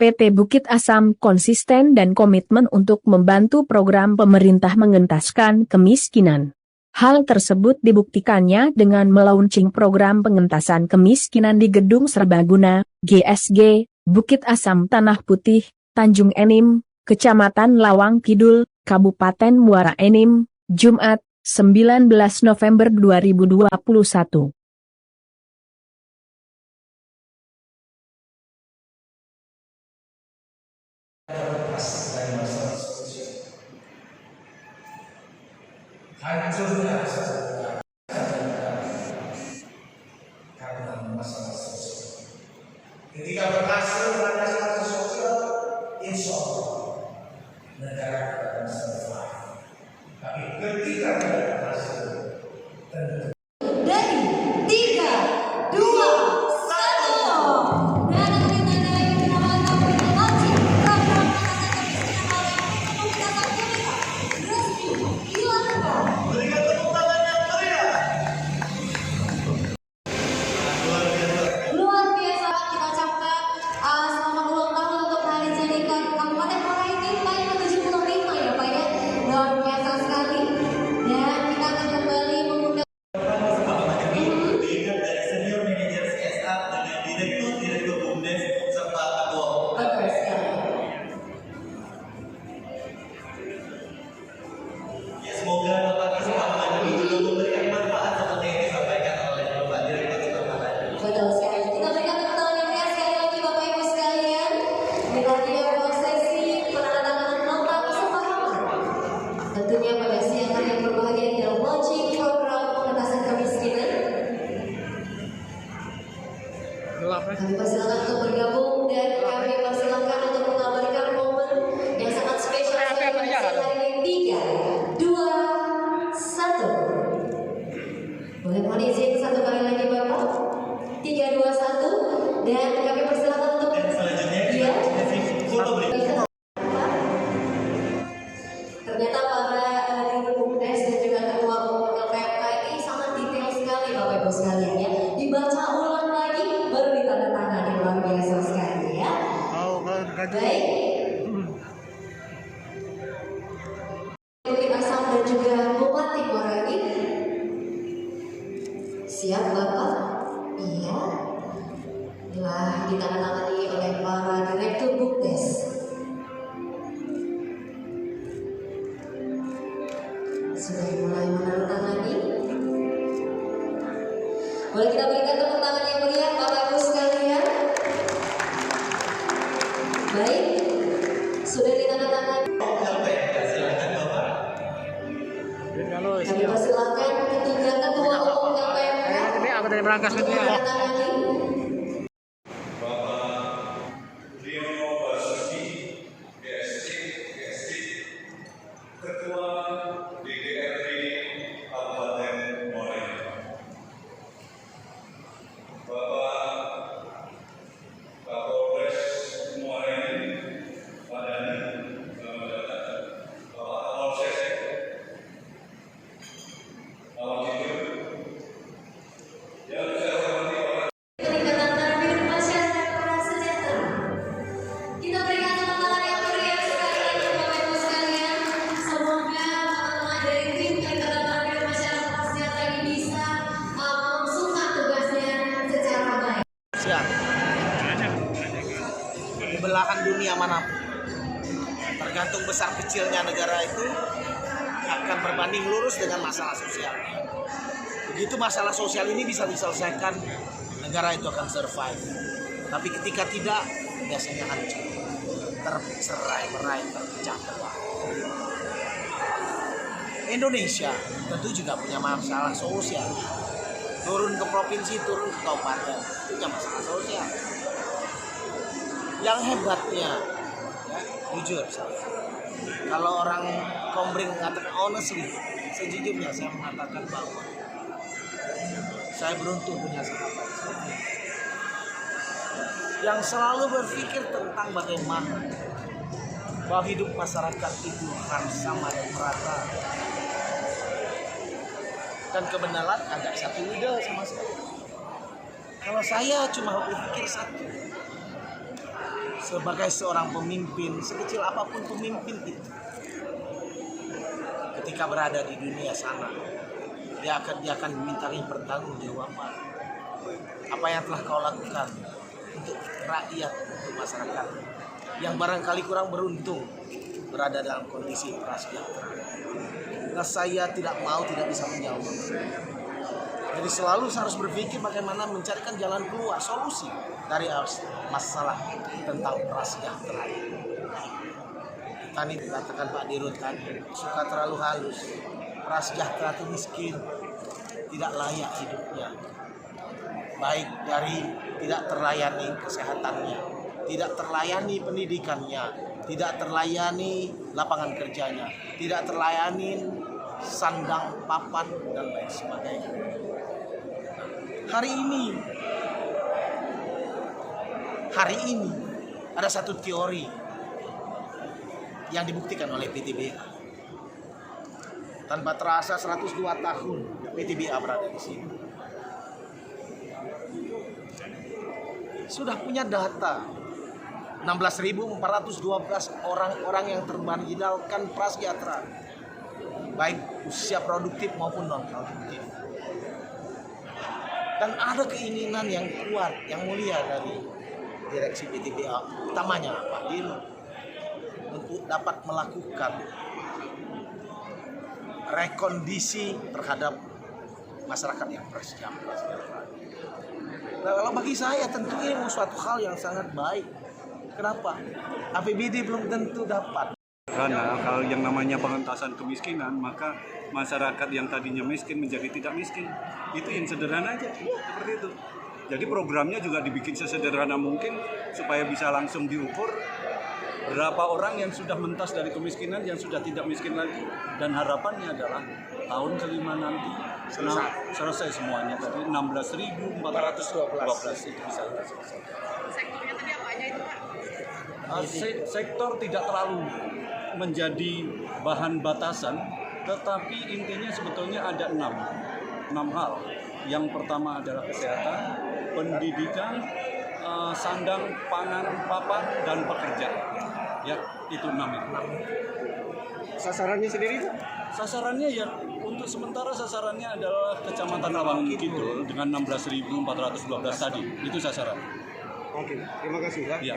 PT Bukit Asam konsisten dan komitmen untuk membantu program pemerintah mengentaskan kemiskinan. Hal tersebut dibuktikannya dengan melaunching program pengentasan kemiskinan di Gedung Serbaguna, GSG, Bukit Asam Tanah Putih, Tanjung Enim, Kecamatan Lawang Kidul, Kabupaten Muara Enim, Jumat, 19 November 2021. Hancurnya karena masalah sosial. Ketika berhasil mengatasi masalah sosial, insya Allah negara akan survive. Tapi ketika tidak berhasil, tentu. Dari 3, 2, 1. Dan ditandai dengan launching program pengentasan kemiskinan oleh Bukit Asam resmi dilakukan. Berikan tepuk tangan yang meriah. Luar biasa kita ucapkan selamat ulang tahun untuk hari jadi Kabupaten Muara Enim paling ke-75 ya Pak ya. Luar biasa sekali. Dan kita akan kembali mengundang Diingat dari senior manajer CSR dengan direktur BUMDes serta ketua. Betul sekali. Ya, semoga nota kesepahaman ini juga memberikan manfaat seperti yang disampaikan oleh Bapak Direktur Utama tadi. Betul sekali. Kita berikan tepuk tangan yang meriah sekali lagi Bapak Ibu sekalian. Bila dia prosesi penandatanganan nota kesepahaman. Tentunya pada siang hari yang berbahagia di dalam launching program pengentasan kemiskinan. Kami persilakan untuk bergabung dan kami persilakan untuk mengabarkan momen yang sangat spesial sekali pada hari ini. 3, 2, 1. Boleh mohon izin satu kali lagi Bapak. 3, 2, 1. Dan kami persilakan untuk Dan selanjutnya Iya. foto berikut. Ternyata para Dirut BUMDes dan juga ketua LPMK ini sangat detail sekali Bapak Ibu sekalian ya. Dibaca ulang lagi baru ditandatangani, luar biasa sekali ya. Baik. Bukit Asam dan juga Bupati Muara Enim. Siap Bapak? Iya. Telah ditandatangani oleh para Direktur BUMDes. Sudah mulai menandatangani. Boleh kita berikan tepuk tangan yang meriah Bapak Ibu sekalian. Baik, sudah ditandatangani. Silakan Bapak. Kami persilakan ketiga ketua umum LPMK menandatangani. Bapak Riono Basuki, GSD, Ketua DPRD Kabupaten Muara Enim. Bapak Kapolres Muara Enim, Madani, selamat datang. Bapak Kapolsek, Lawang Kidul. Yang saya hormati Bapak Peningkatan taraf hidup masyarakat prasejahtera. Kita berikan tepuk tangan yang meriah sekali lagi Bapak Ibu sekalian. Semoga teman-teman dari tim peningkatan taraf hidup masyarakat prasejahtera ini bisa melangsungkan tugasnya secara baik. Siap. Di belahan dunia manapun, tergantung besar kecilnya negara itu akan berbanding lurus dengan masalah sosial. Begitu masalah sosial ini bisa diselesaikan, negara itu akan survive. Tapi ketika tidak, biasanya hancur, tercerai-berai, terpecah belah. Indonesia tentu juga punya masalah sosial. Turun ke provinsi, turun ke kabupaten, punya masalah sosial. Yang hebatnya, ya, jujur saya, kalau orang Komering mengatakan honestly, sejujurnya saya mengatakan bahwa saya beruntung punya sahabat yang selalu berpikir tentang bagaimana bahwa hidup masyarakat itu harus sama dan merata. Dan kebenaran agak satu ide sama saya. Kalau saya cuma berpikir satu, sebagai seorang pemimpin, sekecil apapun pemimpin itu, ketika berada di dunia sana, dia akan dimintai pertanggungjawaban. Apa yang telah kau lakukan untuk rakyat, untuk masyarakat yang barangkali kurang beruntung berada dalam kondisi prasejahtera. Nah, saya tidak bisa menjawab. Jadi selalu saya harus berpikir bagaimana mencarikan jalan keluar, solusi dari masalah tentang prasejahtera. Tadi dikatakan Pak Dirut tadi, suka terlalu halus. Prasejahtera itu miskin, tidak layak hidupnya. Baik dari tidak terlayani kesehatannya, tidak terlayani pendidikannya, tidak terlayani lapangan kerjanya, tidak terlayani sandang, papan, dan lain sebagainya. Hari ini ada satu teori yang dibuktikan oleh PTBA. Tanpa terasa 102 tahun PTBA berada di sini. Sudah punya data 16.412 orang-orang yang termarginalkan prasejahtera, baik usia produktif maupun non produktif. Dan ada keinginan yang kuat, yang mulia dari direksi PTBA, utamanya Pak Dirut, untuk dapat melakukan rekondisi terhadap masyarakat yang prasejahtera. Nah, kalau bagi saya tentu ini suatu hal yang sangat baik. Kenapa? APBD belum tentu dapat. Karena hal yang namanya pengentasan kemiskinan, maka masyarakat yang tadinya miskin menjadi tidak miskin. Itu yang sederhana aja, seperti itu. Jadi programnya juga dibikin sesederhana mungkin supaya bisa langsung diukur berapa orang yang sudah mentas dari kemiskinan, yang sudah tidak miskin lagi, dan harapannya adalah tahun kelima nanti selesai semuanya. Tadi 16.412 itu bisa selesai. Sektornya tadi apa aja itu, Pak? Sektor tidak terlalu menjadi bahan batasan, tetapi intinya sebetulnya ada 6 hal. Yang pertama adalah kesehatan, pendidikan, sandang, pangan, papan, dan pekerjaan. Ya, itu 6 itu. Sasarannya sendiri, Pak? Sasarannya ya, untuk sementara sasarannya adalah Kecamatan Rawangun Kidul dengan 16.412 tadi. Itu sasaran. Oke, terima kasih. Ya.